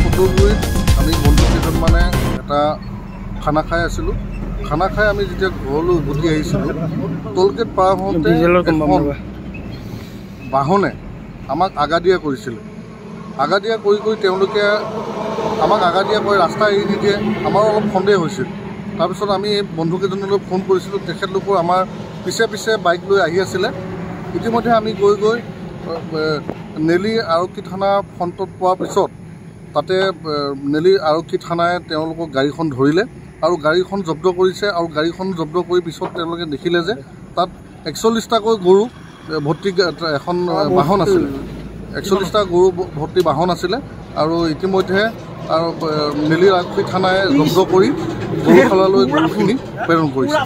কটগুৰিত আমি বন্ধু কেইজনমানে এটা খানা খাই আছিলোঁ। খানা খাই আমি যেতিয়া ঘৰলৈ উভতি আহিছিলোঁ, টোলগেট পাৰ হওঁতে বাহনে আমাক আগাদিয়া কৰিছিলে। আগাদিয়া কৰি তেওঁলোকে আমাক আগাদিয়া কৰি ৰাস্তা এৰি নিদিয়ে। আমাৰো অলপ সন্দেহ হৈছিল। তাৰপিছত আমি এই বন্ধুকেইজনলৈ ফোন কৰিছিলোঁ। তেখেতলোকৰ আমাৰ পিছে পিছে বাইক লৈ আহি আছিলে। ইতিমধ্যে আমি গৈ নেলি আৰক্ষী থানা ফ্ৰণ্টত পোৱাৰ পিছত তাতে নেলি আৰক্ষী থানাই তেওঁলোকক গাড়ীখন ধৰিলে আৰু গাড়ীখন জব্দ কৰিছে। আৰু গাড়ীখন জব্দ কৰি পিছত তেওঁলোকে দেখিলে যে তাত 41টাকৈ গৰু ভৰ্তি এখন বাহন আছিলে। 41টা গৰু ভৰ্তি বাহন আছিলে। আৰু ইতিমধ্যে আৰু নেলি আৰক্ষী থানাই জব্দ কৰি গৰুশালালৈ গৰুখিনি প্ৰেৰণ কৰিছে।